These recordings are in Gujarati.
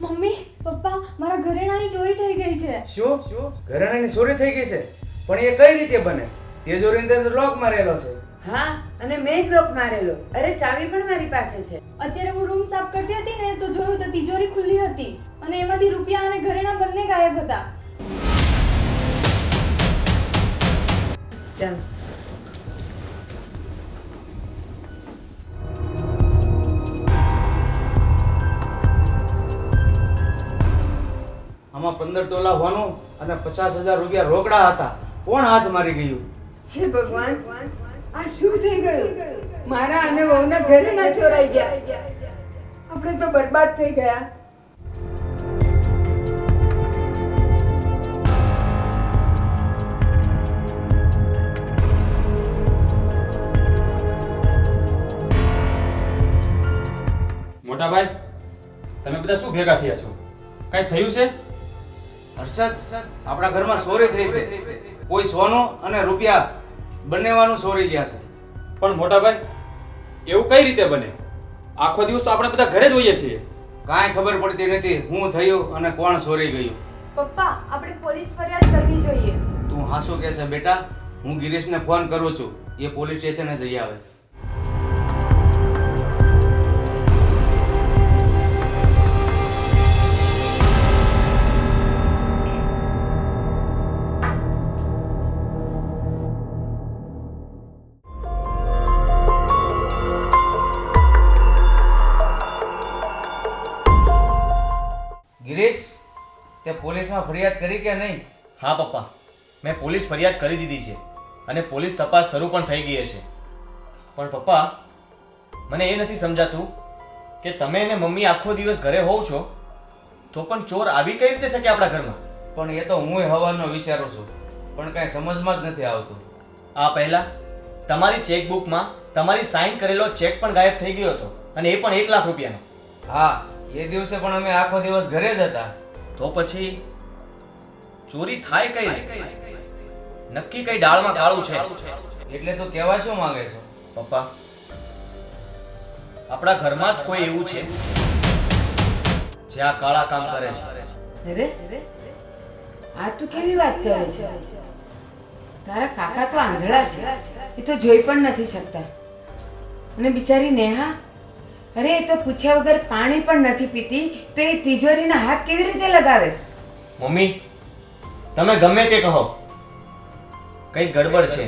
મમ્મી પપ્પા મારા ઘરેણાની ચોરી થઈ ગઈ છે. શું ઘરેણાની ચોરી થઈ ગઈ છે? પણ એ કઈ રીતે બને? તિજોરીની અંદર લોક મારેલો છે. હા, અને મેં જ લોક મારેલો. અરે ચાવી પણ મારી પાસે છે. અત્યારે હું રૂમ સાફ કરતી હતી ને તો જોયું તો તિજોરી ખુલ્લી હતી અને એમાંથી રૂપિયા અને ઘરેણા બંને ગાયબ હતા. ચાલ. આમાં 15 તોલા હોનું અને 50,000 રૂપિયા રોકડા હતા. કોણ હાથ મારી ગયું? હે ભગવાન, આ શું થઈ ગયું? મારા અને વહુના ઘરેણા ચોરાઈ ગયા. આપણે તો બરબાદ થઈ ગયા. મોટા ભાઈ, તમે બધા શું ભેગા થયા છો? કઈ થયું છે? હર્ષદ, આપણા ઘરમાં ચોરી થઈ છે. કોઈ સોનું અને રૂપિયા બંનેવાનું ચોરી ગયા છે. પણ મોટા ભાઈ, એવું કઈ રીતે બને? આખો દિવસ તો આપણે બધા ઘરે જ હોઈએ છીએ. કાંઈ ખબર પડતી નથી શું થયું અને કોણ ચોરી ગયું. પપ્પા આપણે પોલીસ ફરિયાદ કરવી જોઈએ. તું હાસું કે છે બેટા? હું ગિરીશને ફોન કરું છું, એ પોલીસ સ્ટેશને જઈ આવે. ગિરીશ, તે પોલીસમાં ફરિયાદ કરી કે નહીં? હા પપ્પા, મેં પોલીસ ફરિયાદ કરી દીધી છે અને પોલીસ તપાસ શરૂ પણ થઈ ગઈ છે. પણ પપ્પા, મને એ નથી સમજાતું કે તમે અને મમ્મી આખો દિવસ ઘરે હોવ છો તો પણ ચોર આવી કઈ રીતે શકે આપણા ઘરમાં? પણ એ તો હું હવારનો વિચારું છું, પણ કાંઈ સમજમાં જ નથી આવતું. આ પહેલા તમારી ચેકબુકમાં તમારી સાઇન કરેલો ચેક પણ ગાયબ થઈ ગયો હતો અને એ પણ 1 લાખ રૂપિયાનો. હા, એ દિવસે પણ અમે આખો દિવસ ઘરે જ હતા. તો પછી ચોરી થાય કઈ રીતે? નક્કી કઈ ડાળમાં કાળું છે. એટલે તું કહેવા શું માંગે છો? પપ્પા, આપણા ઘરમાં જ કોઈ એવું છે જે આ કાળા કામ કરે છે. અરે, આ તું કેવી વાત કરે છે? તારા કાકા તો આંધળા છે, એ તો જોઈ પણ નથી શકતા. અને બિચારી નેહા, અરે એ તો પૂછ્યા વગર પાણી પણ નથી પીતી, તો એ તિજોરીના હાથ કેવી રીતે લગાવે? મમ્મી, તમે ગમે તે કહો, કઈ ગડબડ છે.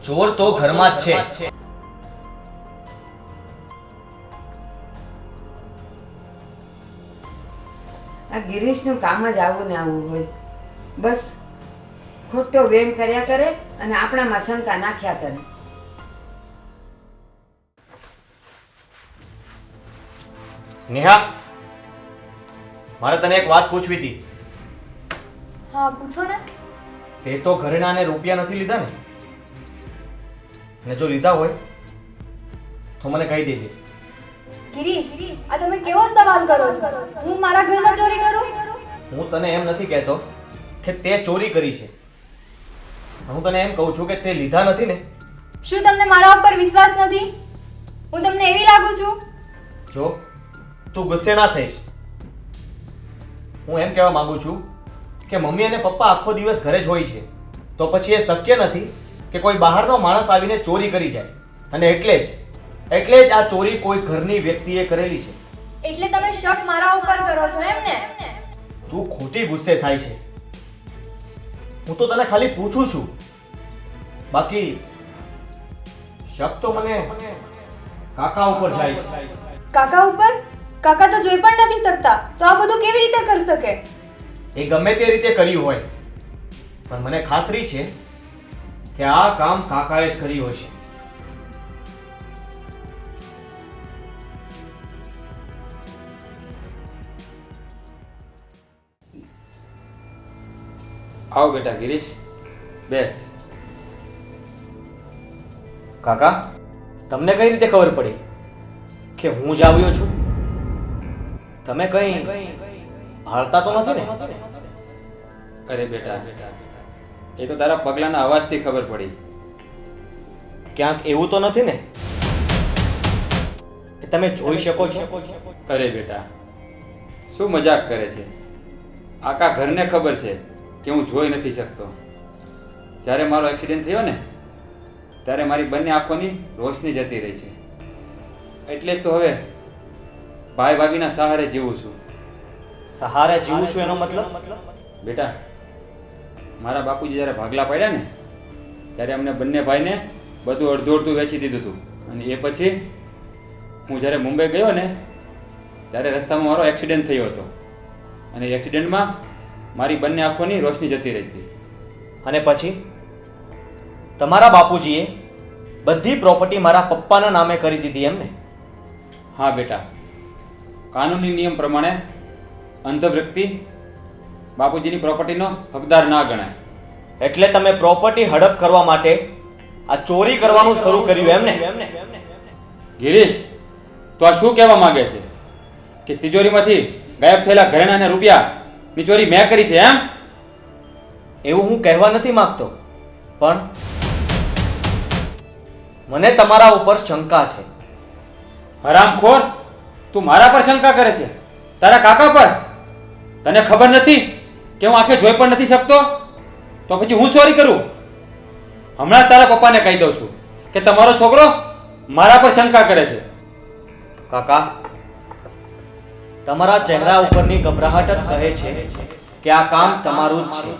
ચોર તો ઘરમાં જ છે. આ ગિરીશનું કામ જ આવું ને આવું હોય. બસ ખોટો વેમ કર્યા કરે અને આપણામાં શંકા નાખ્યા કરે. નેહા, મારે તને એક વાત પૂછવી હતી. હા પૂછો ને. તે તો ઘરેણા અને રૂપિયા નથી લીધા ને? અને જો લીધા હોય તો મને કહી દેજે. ગિરીશ આ તમે કેવો સવાલ કરો છો? હું મારા ઘરમાં ચોરી કરું? હું તને એમ નથી કહેતો કે તે ચોરી કરી છે. હું તને એમ કહું છું કે તે લીધા નથી ને. શું તમને મારા ઉપર વિશ્વાસ નથી? હું તમને એવી લાગુ છું? જો તું ગુસ્સે ના થઈશ. હું એમ કહેવા માંગુ છું કે મમ્મી અને પપ્પા આખો દિવસ ઘરે જ હોય છે, તો પછી એ શક્ય નથી કે કોઈ બહારનો માણસ આવીને ચોરી કરી જાય. અને એટલે જ આ ચોરી કોઈ ઘરની વ્યક્તિએ કરેલી છે. એટલે તમે શક મારા ઉપર કરો છો એમ ને? તું ખોટી ગુસ્સે થાય છે. હું તો તને ખાલી પૂછું છું, બાકી શક તો મને કાકા ઉપર જાય છે. કાકા ઉપર? કાકા તો જોઈ પણ નથી શકતા, તો આ બધું કેવી રીતે કરી શકે? એ ગમે તે રીતે કર્યું હોય, પણ મને ખાતરી છે કે આ કામ કાકાએ જ કર્યું હશે. આવો બેટા ગિરીશ, બેસ. કાકા, તમને કઈ રીતે ખબર પડી કે હું જ આવ્યો છું? તમે કઈ હાલતા તો નથી ને? અરે બેટા, એ તો તારા પગલાના અવાજથી ખબર પડી. ક્યાંક એવું તો નથી ને કે તમે જોઈ શકો છો? અરે બેટા, શું મજાક કરે છે? આખા ઘરને ખબર છે કે હું જોઈ નથી શકતો. જ્યારે મારો એક્સિડન્ટ થયો ને ત્યારે મારી બંને આંખોની રોશની જતી રહી છે. એટલે જ તો હવે ભાઈ ભાભીના સહારે જીવું છું. સહારે જીવું છું એનો મતલબ? બેટા, મારા બાપુજી જ્યારે ભાગલા પડ્યા ને ત્યારે અમને બંને ભાઈને બધું અડધું અડધું વેચી દીધું હતું. અને એ પછી હું જ્યારે મુંબઈ ગયો ને ત્યારે રસ્તામાં મારો એક્સિડન્ટ થયો હતો. અને એક્સિડન્ટમાં મારી બંને આંખોની રોશની જતી રહી હતી. અને પછી તમારા બાપુજીએ બધી પ્રોપર્ટી મારા પપ્પાના નામે કરી દીધી એમને? હા બેટા, કાનૂની નિયમ પ્રમાણે અંધ વ્યક્તિ બાપુજીની પ્રોપર્ટીનો હકદાર ના ગણાય. એટલે તમે પ્રોપર્ટી હડપ કરવા માટે આ ચોરી કરવાનું શરૂ કર્યું એમને? ગિરીશ, તો આ શું કહેવા માંગે છે કે તિજોરીમાંથી ગાયબ થયેલા ઘરેણાં અને રૂપિયાની ચોરી મેં કરી છે એમ? એવું હું કહેવા નથી માંગતો, પણ મને તમારા ઉપર શંકા છે. હરામખોર, તું મારા પર શંકા કરે છે? તારા કાકા પર? તને ખબર નથી કે હું આંખે જોઈ પણ નથી શકતો? તો પછી હું ચોરી કરું? હમણાં તારા પપ્પાને કહી દઉં છું કે તમારો છોકરો મારા પર શંકા કરે છે. કાકા, તમારા ચહેરા ઉપરની ગભરાહટ જ કહે છે કે આ કામ તમારું જ છે.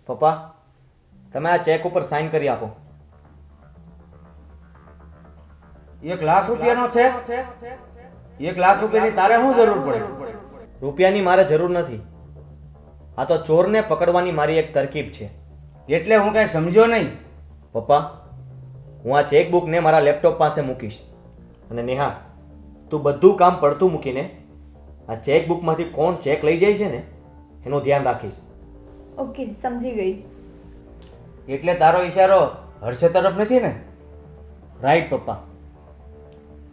પપ્પા, તમે આ ચેક ઉપર સાઈન કરી આપો. 1 લાખ રૂપિયાનો છે? 1 લાખ રૂપિયાની તારે શું જરૂર પડે? રૂપિયાની મારે જરૂર નથી. આ તો ચોરને પકડવાની મારી એક તરકીબ છે. એટલે હું કાંઈ સમજ્યો નહીં. પપ્પા, હું આ ચેકબુકને મારા લેપટોપ પાસે મૂકીશ. અને નેહા, તું બધું કામ પડતું મૂકીને આ ચેકબુકમાંથી કોણ ચેક લઈ જાય છે ને એનું ધ્યાન રાખીશ. ઓકે, સમજી ગઈ. એટલે તારો ઈશારો હર્ષ તરફ નથી ને? રાઈટ પપ્પા,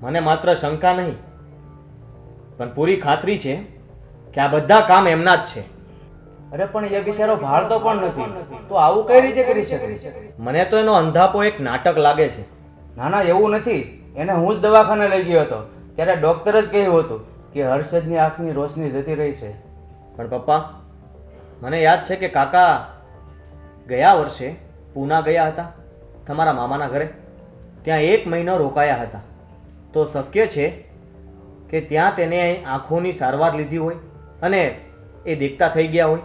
મને માત્ર શંકા નહીં પણ પૂરી ખાતરી છે કે આ બધા કામ એમના જ છે. અરે પણ એ બિચારો ભાળતો પણ નથી, તો આવું કઈ રીતે કરી શકે? મને તો એનો અંધાપો એક નાટક લાગે છે. ના ના, એવું નથી. એને હું જ દવાખાને લઈ ગયો હતો ત્યારે ડોક્ટર જ કહ્યું હતું કે હર્ષદની આંખની રોશની જતી રહી છે. પણ પપ્પા, મને યાદ છે કે કાકા ગયા વર્ષે પૂના ગયા હતા તમારા મામાના ઘરે. ત્યાં 1 મહિનો રોકાયા હતા. તો શક્ય છે કે ત્યાં તેને આંખોની સારવાર લીધી હોય અને એ દેખતા થઈ ગયા હોય.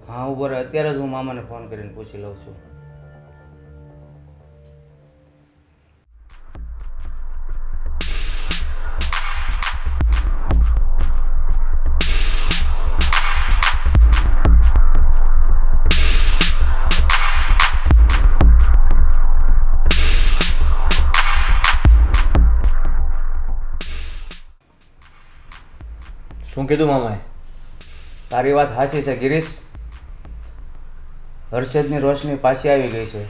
હા, ઉભો રહે, અત્યારે જ હું મામાને ફોન કરીને પૂછી લઉં છું. શું કીધું મામાએ? તારી વાત સાચી છે ગિરીશ. હર્ષદની રોશની પાછી આવી ગઈ છે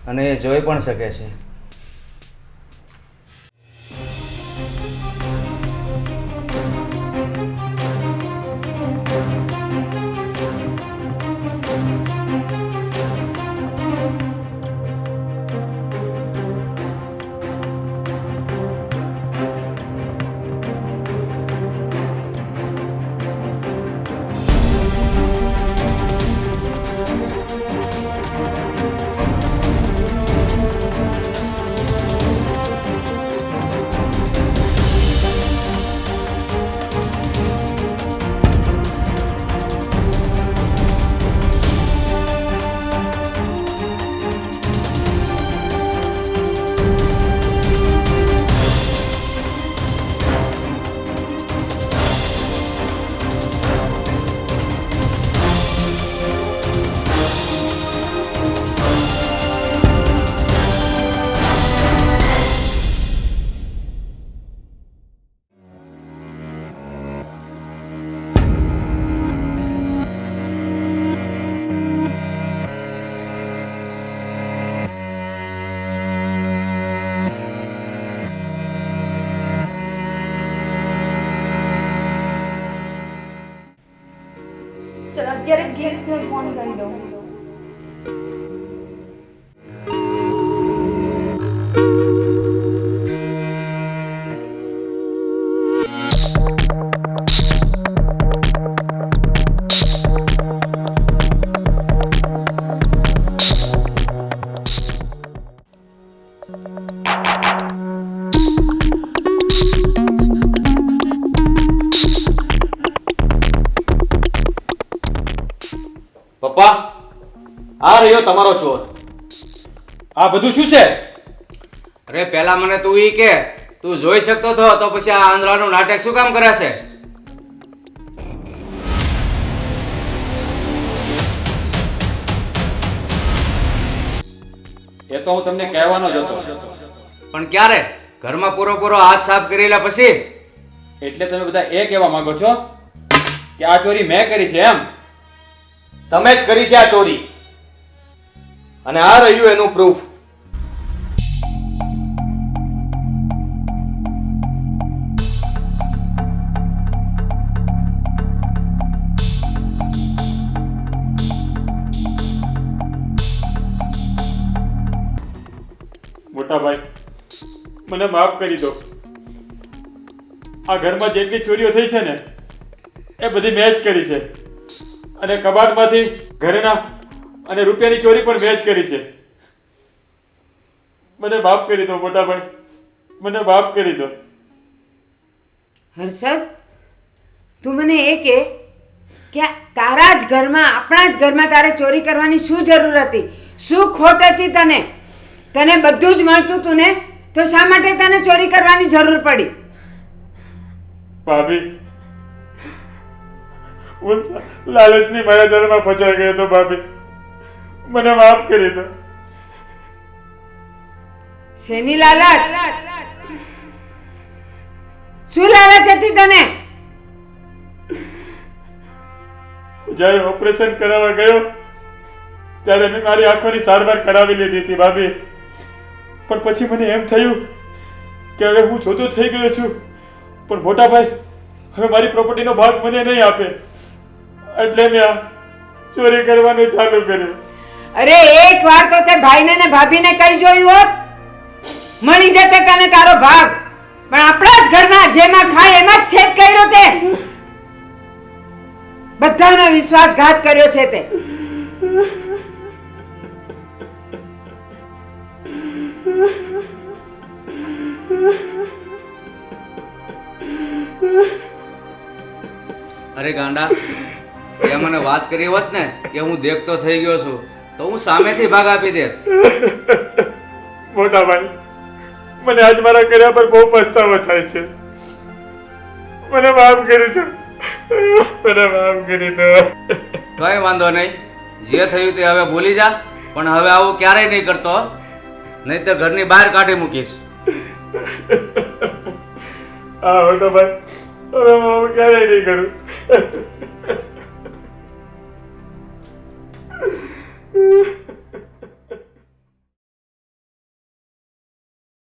અને એ જોઈ પણ શકે છે. ચલ અત્યારે જ ગિરીશને ફોન કરી દઉં. પપ્પા, આ રહ્યો તમારો ચોર. આ બધું શું છે? અરે પહેલા મને તું ઈ કે તું જોઈ શકતો હતો તો પછી આ આંધળાનું નાટક શું કામ કરે છે? એ તો હું તમને કહેવાનો જ હતો. પણ ક્યારે? ઘરમાં પૂરો હાથ સાફ કરી લે પછી. એટલે તમે બધા એ કહેવા માંગો છો કે આ ચોરી મેં કરી છે એમ? તમે જ કરી છે આ ચોરી, અને આ રહ્યું એનું પ્રૂફ. મોટા ભાઈ, મને માફ કરી દો. આ ઘરમાં જેટલી ચોરીઓ થઈ છે ને એ બધી મેં જ કરી છે, અને કબાટમાંથી ઘરેણા અને રૂપિયાની ચોરી પણ મેં જ કરી છે. મને માફ કરી દો મોટા ભાઈ, મને માફ કરી દો. હર્ષદ, તું મને એ કે તારા જ ઘરમાં, આપણા જ ઘરમાં તારે ચોરી કરવાની શું જરૂર હતી? શું ખોટ હતી તને? તને બધું જ મળતું તું ને, તો શા માટે તને ચોરી કરવાની જરૂર પડી? ભાભી, હું લાલચની માયાજાળમાં ફસાઈ ગયો હતો. ભાભી, મને માફ કરી દો. શેની લાલચ? શું લાલચ હતી તને? જ્યારે ઓપરેશન કરાવવા ગયો ત્યારે મેં મારી આંખોની સારવાર કરાવી લીધી હતી ભાભી. પણ પછી મને એમ થયું કે હવે હું જોતો થઈ ગયો છું, પણ મોટા ભાઈ હવે મારી પ્રોપર્ટીનો ભાગ મને નહીં આપે, એટલે મેં આ ચોરી કરવાનું ચાલુ કર્યું. અરે એક વાર તો તે ભાઈને ને ભાભીને કહી જોયું હોત, મળી જતે તને તારો ભાગ. પણ આપણા જ ઘરમાં જેમાં ખાય એમાં જ છેદ કર્યો તે. બધાનો વિશ્વાસઘાત કર્યો છે તે. અરે ગાંડા, તે મને વાત કરી હોત ને કે હું દેખતો થઈ ગયો છું તો હું સામેથી ભાગ આપી દેત. મોટા ભાઈ, મને આજ મારા કર્યા પર બહુ પસ્તાવો થાય છે. મને માફ કરી દો, મને માફ કરી દો. કઈ વાંધો નહીં, જે થયું તે હવે ભૂલી જા. પણ હવે આવું ક્યારેય નહીં કરતો, નહીંતર ઘરની બહાર કાઢી મૂકીશ. હા મોટા ભાઈ, હવે હું ક્યારેય નહીં કરું.